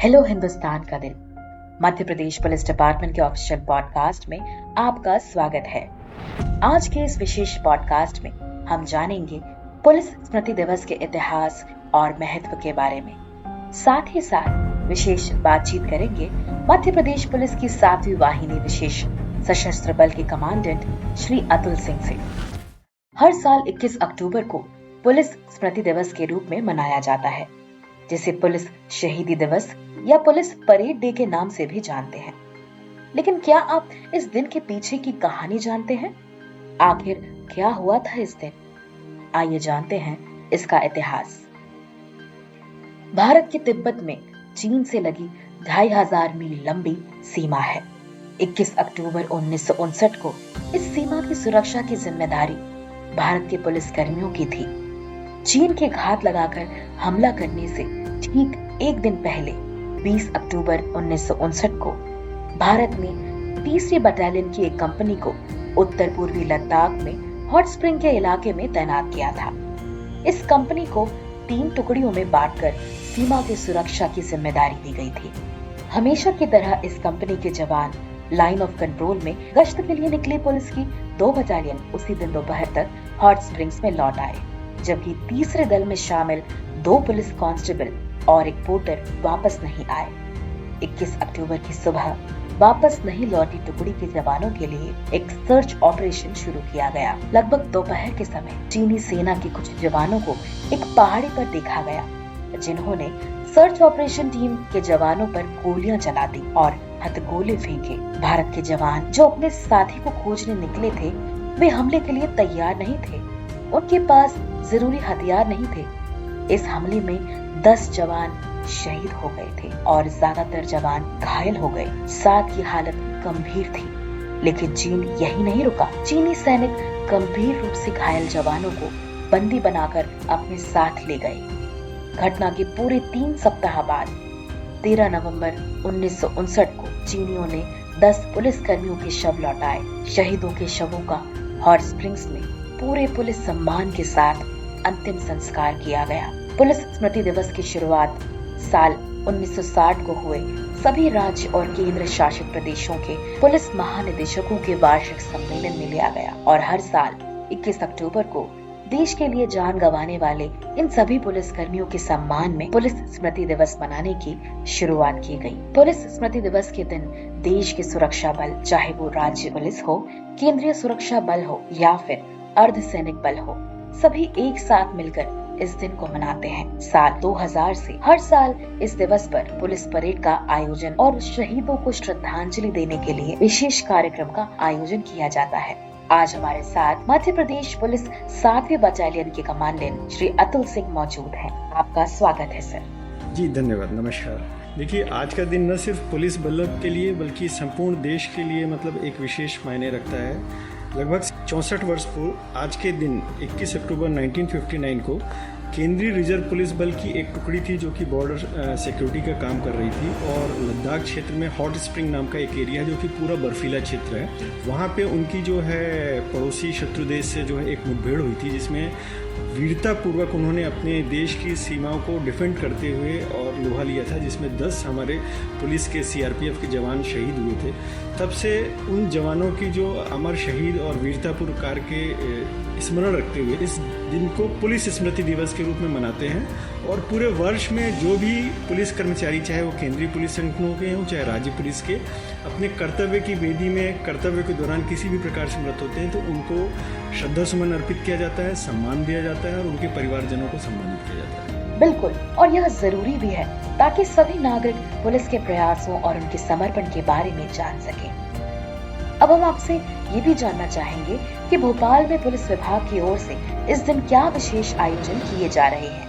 Hello Hindustan का दिल। Madhya Pradesh police department के ऑफिशियल पॉडकास्ट में आपका स्वागत है। आज के इस विशेष पॉडकास्ट में हम जानेंगे पुलिस स्मृति दिवस के इतिहास और महत्व के बारे में। साथ ही साथ विशेष बातचीत करेंगे मध्य प्रदेश पुलिस की 7वीं वाहिनी विशेष सशस्त्र बल के कमांडेंट श्री अतुल सिंह से। हर साल 21 अक्टूबर को पुलिस स्मृति दिवस के रूप में मनाया जाता है, जिसे पुलिस शहीदी दिवस या पुलिस परेड डे के नाम से भी जानते हैं। लेकिन क्या आप इस दिन के पीछे की कहानी जानते हैं? आखिर क्या हुआ था इस दिन? आइए जानते हैं इसका इतिहास। भारत के तिब्बत में चीन से लगी 2500 मील लंबी सीमा है। 21 अक्टूबर 1959 को इस सीमा की सुरक्षा की जिम्मेदारी भारत के पुलिस कर्मियों की थी। चीन के घात लगाकर हमला करने से ठीक एक दिन पहले 20 अक्टूबर 1959 को भारत ने 3री बटालियन की एक कंपनी को उत्तर पूर्वी लद्दाख में हॉट स्प्रिंग के इलाके में तैनात किया था। इस कंपनी को 3 टुकड़ियों में बांटकर सीमा की सुरक्षा की जिम्मेदारी दी गई थी। हमेशा की तरह इस कंपनी के जवान लाइन ऑफ कंट्रोल में गश्त के लिए निकली पुलिस की 2 बटालियन उसी दिन दोपहर तक हॉट स्प्रिंग्स में लौट आए, जबकि तीसरे दल में शामिल 2 पुलिस कांस्टेबल और एक पोर्टर वापस नहीं आए। 21 अक्टूबर की सुबह वापस नहीं लौटी टुकड़ी के जवानों के लिए एक सर्च ऑपरेशन शुरू किया गया। लगभग दोपहर के समय चीनी सेना के कुछ जवानों को एक पहाड़ी पर देखा गया, जिन्होंने सर्च ऑपरेशन टीम के जवानों पर गोलियां चला दी और हथगोले फेंके। भारत के जवान जो अपने साथी को खोजने निकले थे, वे हमले के लिए तैयार नहीं थे। उनके पास जरूरी हथियार नहीं थे। इस हमले में 10 जवान शहीद हो गए थे और ज्यादातर जवान घायल हो गए। 7 की हालत गंभीर थी। लेकिन चीन यही नहीं रुका। चीनी सैनिक गंभीर रूप से घायल जवानों को बंदी बनाकर अपने साथ ले गए। घटना के पूरे 3 सप्ताह बाद 13 नवंबर 1959 को चीनियों ने 10 पुलिस कर्मियों के शव लौटाए। शहीदों के शवों का हॉट स्प्रिंग्स में पूरे पुलिस सम्मान के साथ अंतिम संस्कार किया गया। पुलिस स्मृति दिवस की शुरुआत साल 1960 को हुए सभी राज्य और केंद्र शासित प्रदेशों के पुलिस महानिदेशकों के वार्षिक सम्मेलन में लिया गया और हर साल 21 अक्टूबर को देश के लिए जान गंवाने वाले इन सभी पुलिस कर्मियों के सम्मान में पुलिस स्मृति दिवस मनाने की शुरुआत की गई। पुलिस स्मृति दिवस के दिन देश के सुरक्षा बल, चाहे वो राज्य पुलिस हो, केंद्रीय सुरक्षा बल हो या फिर अर्धसैनिक बल हो, सभी एक साथ मिलकर इस दिन को मनाते हैं। साल 2000 से हर साल इस दिवस पर पुलिस परेड का आयोजन और शहीदों को श्रद्धांजलि देने के लिए विशेष कार्यक्रम का आयोजन किया जाता है। आज हमारे साथ मध्य प्रदेश पुलिस 7वीं बटालियन के कमांडेंट श्री अतुल सिंह मौजूद हैं। आपका स्वागत है सर। जी धन्यवाद, नमस्कार। देखिए, आज का दिन न सिर्फ पुलिस बल के लिए बल्कि संपूर्ण देश के लिए एक विशेष मायने रखता है। लगभग 64 वर्ष पूर्व आज के दिन 21 अक्टूबर 1959 को केंद्रीय रिजर्व पुलिस बल की एक टुकड़ी थी जो कि बॉर्डर सिक्योरिटी का काम कर रही थी और लद्दाख क्षेत्र में हॉट स्प्रिंग नाम का एक एरिया जो कि पूरा बर्फीला क्षेत्र है, वहाँ पे उनकी जो है पड़ोसी शत्रु देश से जो है एक मुठभेड़ हुई थी, जिसमें वीरतापूर्वक उन्होंने अपने देश की सीमाओं को डिफेंड करते हुए और लोहा लिया था, जिसमें 10 हमारे पुलिस के सीआरपीएफ के जवान शहीद हुए थे। तब से उन जवानों की जो अमर शहीद और वीरतापूर्व कार्य के स्मरण रखते हुए इस दिन को पुलिस स्मृति दिवस के रूप में मनाते हैं और पूरे वर्ष में जो भी पुलिस कर्मचारी, चाहे वो केंद्रीय पुलिस संगठनों के हों चाहे राज्य पुलिस के, अपने कर्तव्य की वेदी में कर्तव्य के दौरान किसी भी प्रकार से मृत होते हैं तो उनको श्रद्धा सुमन अर्पित किया जाता है, सम्मान दिया जाता है और उनके परिवारजनों को सम्मानित किया जाता है। बिल्कुल, और यह जरूरी भी है ताकि सभी नागरिक पुलिस के प्रयासों और उनके समर्पण के बारे में जान सकें। अब हम आपसे ये भी जानना चाहेंगे कि भोपाल में पुलिस विभाग की ओर से इस दिन क्या विशेष आयोजन किए जा रहे हैं।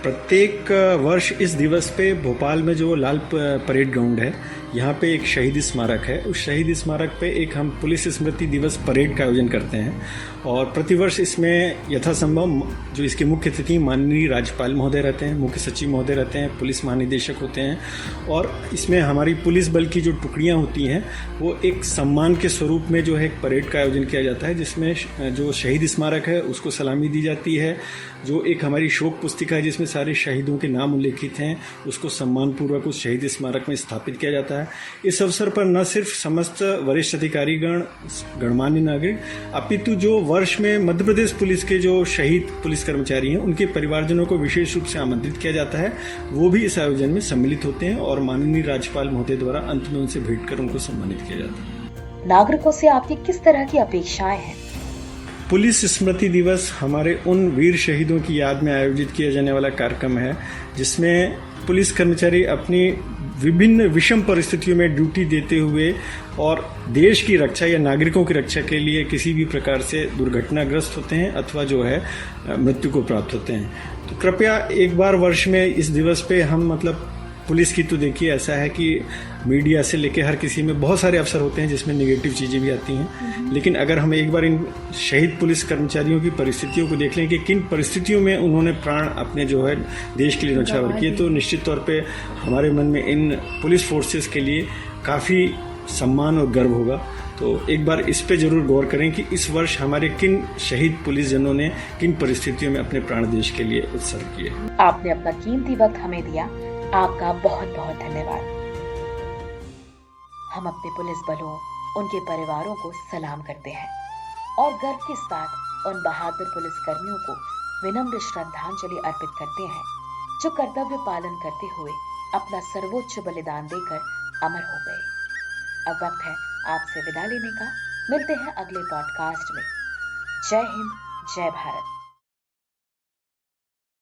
प्रत्येक वर्ष इस दिवस पे भोपाल में जो लाल परेड ग्राउंड है, यहाँ पे एक शहीद स्मारक है। उस शहीद स्मारक पे एक हम पुलिस स्मृति दिवस परेड का आयोजन करते हैं और प्रतिवर्ष इसमें यथासंभव जो इसके मुख्य अतिथि माननीय राज्यपाल महोदय रहते हैं, मुख्य सचिव महोदय रहते हैं, पुलिस महानिदेशक होते हैं और इसमें हमारी पुलिस बल की जो टुकड़ियाँ होती हैं वो एक सम्मान के स्वरूप में जो है एक परेड का आयोजन किया जाता है, जिसमें जो शहीद स्मारक है उसको सलामी दी जाती है। जो एक हमारी शोक पुस्तिका है जिसमें सारे शहीदों के नाम उल्लेखित हैं, उसको सम्मानपूर्वक उस शहीद स्मारक में स्थापित किया जाता है। इस अवसर पर न सिर्फ समस्त वरिष्ठ अधिकारीगण, गणमान्य नागरिक, अपितु जो वर्ष में मध्य प्रदेश पुलिस के जो शहीद पुलिस कर्मचारी हैं उनके परिवारजनों को विशेष रूप से आमंत्रित किया जाता है। वो भी इस आयोजन में सम्मिलित होते हैं और माननीय राज्यपाल महोदय द्वारा अंत में उनसे भेंट कर उनको सम्मानित किया जाता है। नागरिकों से आपकी किस तरह की अपेक्षाएं हैं? पुलिस स्मृति दिवस हमारे उन वीर शहीदों की याद में आयोजित किया जाने वाला कार्यक्रम है जिसमें पुलिस कर्मचारी अपनी विभिन्न विषम परिस्थितियों में ड्यूटी देते हुए और देश की रक्षा या नागरिकों की रक्षा के लिए किसी भी प्रकार से दुर्घटनाग्रस्त होते हैं अथवा जो है मृत्यु को प्राप्त होते हैं। तो कृपया एक बार वर्ष में इस दिवस पे हम पुलिस की तो देखिए ऐसा है कि मीडिया से लेके हर किसी में बहुत सारे अवसर होते हैं जिसमें नेगेटिव चीज़ें भी आती हैं, लेकिन अगर हम एक बार इन शहीद पुलिस कर्मचारियों की परिस्थितियों को देख लें कि किन परिस्थितियों में उन्होंने प्राण अपने जो है देश के लिए न्यौछावर किए, तो निश्चित तौर पे हमारे मन में इन पुलिस फोर्सेस के लिए काफ़ी सम्मान और गर्व होगा। तो एक बार इस पे जरूर गौर करें कि इस वर्ष हमारे किन शहीद पुलिस जनों ने किन परिस्थितियों में अपने प्राण देश के लिए उत्सर्ग किए। आपने अपना कीमती वक्त हमें दिया, आपका बहुत बहुत धन्यवाद। हम अपने पुलिस बलों, उनके परिवारों को सलाम करते हैं और गर्व के साथ उन बहादुर पुलिस कर्मियों को विनम्र श्रद्धांजलि अर्पित करते हैं जो कर्तव्य पालन करते हुए अपना सर्वोच्च बलिदान देकर अमर हो गए। अब वक्त है आपसे विदा लेने का। मिलते हैं अगले पॉडकास्ट में। जय हिंद, जय भारत।